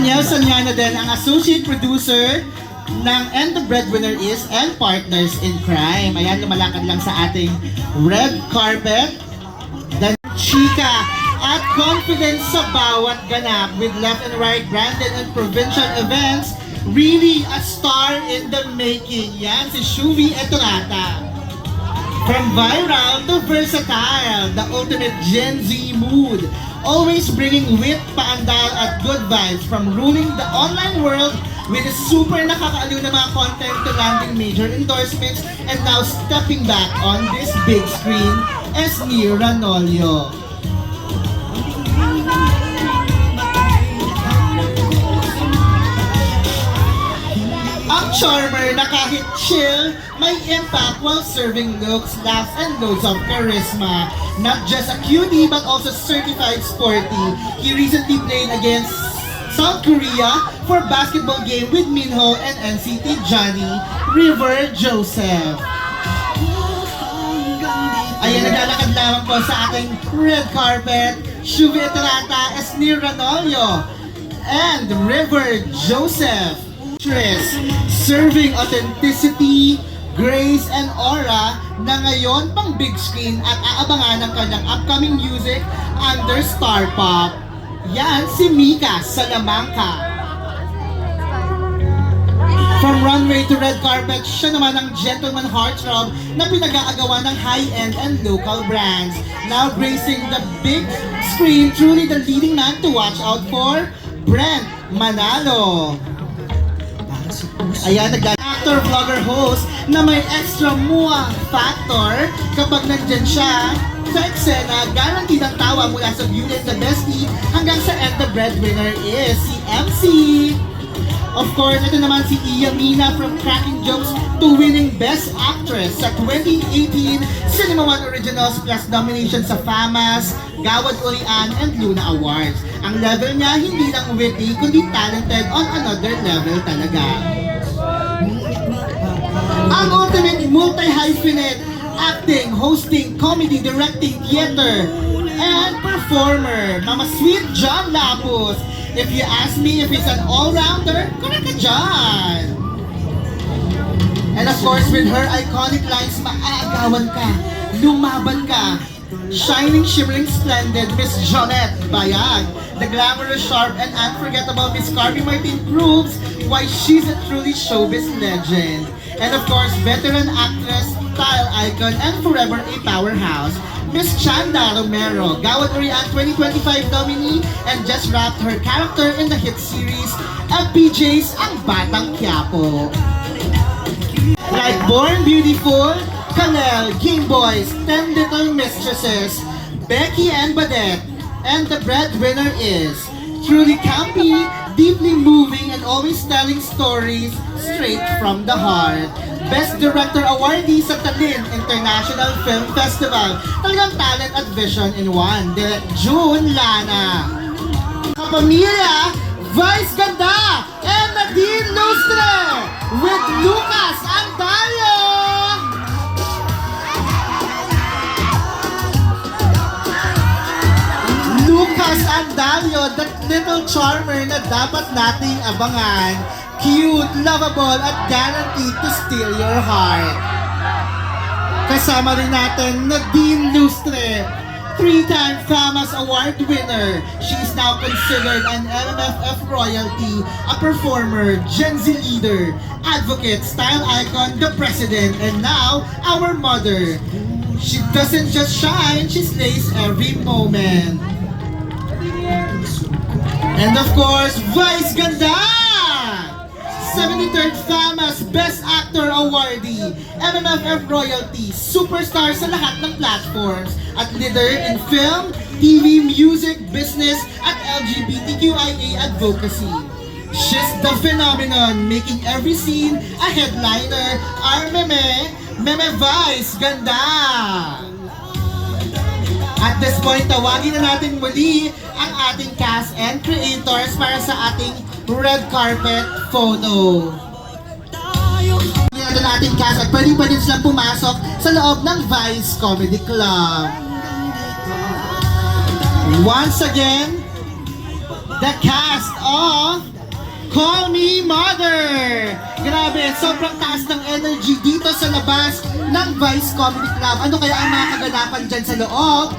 Daniel Sanyana din ang associate producer ng And the Breadwinner Is and Partners in Crime. Ayan, lumalakad lang sa ating red carpet. Dan chika at confidence sa bawat ganap with left and right branded and provincial events. Really a star in the making. Yan, si Shuvi Etorata. From viral to versatile, the ultimate Gen Z mood. Always bringing wit, paandal at good vibes from ruling the online world with a super nakakaaliw na mga content to landing major endorsements and now stepping back on this big screen as Nira Nolio. Ang charmer na kahit chill, may impact while serving looks, laughs, and loads of charisma. Not just a cutie, but also certified sporty. He recently played against South Korea for basketball game with Minho and NCT Johnny River Joseph. Ayan, naglalakad lamang po sa ating red carpet, Shuvi Etorata as Nira Nolio and River Joseph. Serving authenticity, grace, and aura na ngayon pang big screen at aabangan ng kanyang upcoming music under Star Pop. Yan si Mika Salamanca. From runway to red carpet, siya naman ang gentleman heartthrob na pinag-aagawan ng high-end and local brands. Now gracing the big screen, truly the leading man to watch out for, Brent Manalo. Ayan, actor, vlogger, host na may extra muwang factor kapag nandyan siya sa eksena, guaranteed ang tawa mula sa Beauty and the Bestie hanggang sa And the Breadwinner Is, si MC. Of course, ito naman si Iya Mina from cracking jokes to winning Best Actress sa 2018 Cinema One Originals Plus nomination sa FAMAS, Gawad Urian, and Luna Awards. Ang level niya hindi lang witty, kundi talented on another level talaga. Ang ultimate multi-hyphenate, acting, hosting, comedy, directing, theater, and performer, Mama Sweet John Lapus. If you ask me if he's an all-rounder, correct ka dyan. And of course, with her iconic lines, maaagawan ka, lumaban ka. Shining, shimmering, splendid, Miss Jonette Bayag. The glamorous, sharp, and unforgettable Miss Carby Martin proves why she's a truly showbiz legend. And of course, veteran actress, style icon, and forever a powerhouse, Miss Chanda Romero, Gawad Urian 2025 nominee, and just wrapped her character in the hit series FPJ's Ang Batang Quiapo. Like Born Beautiful, Kalel, Game Boys, 10 Little Mistresses, Becky and Badette, and The Breadwinner Is. Truly campy, deeply moving, and always telling stories straight from the heart. Best Director awardee sa Tallinn International Film Festival. Talagang talent at vision in one. Direct June Lana. Kapamilya, Vice Ganda, and Nadine Lustre with Lucas Antalyo. Lucas Andalio, that little charmer na dapat nating abangan. Cute, lovable, at guaranteed to steal your heart. Kasama rin natin Nadine Lustre, 3-time FAMAS Award winner. She's now considered an MMFF royalty, a performer, Gen Z leader, advocate, style icon, the president, and now our mother. She doesn't just shine, she slays every moment. And of course, Vice Ganda! 73rd FAMAS Best Actor awardee, MMFF royalty, superstar sa lahat ng platforms, at leader in film, TV, music, business, at LGBTQIA advocacy. She's the phenomenon, making every scene a headliner. Our Meme Vice Ganda! At this point, tawagin na natin muli ang ating cast and creators para sa ating red carpet photo. Ito na ating cast at pwede silang pumasok sa loob ng Vice Comedy Club. Once again, the cast of Call Me Mother! Grabe, sobrang taas ng energy dito sa labas ng Vice Comedy Club. Ano kaya ang mga kaganapan dyan sa loob?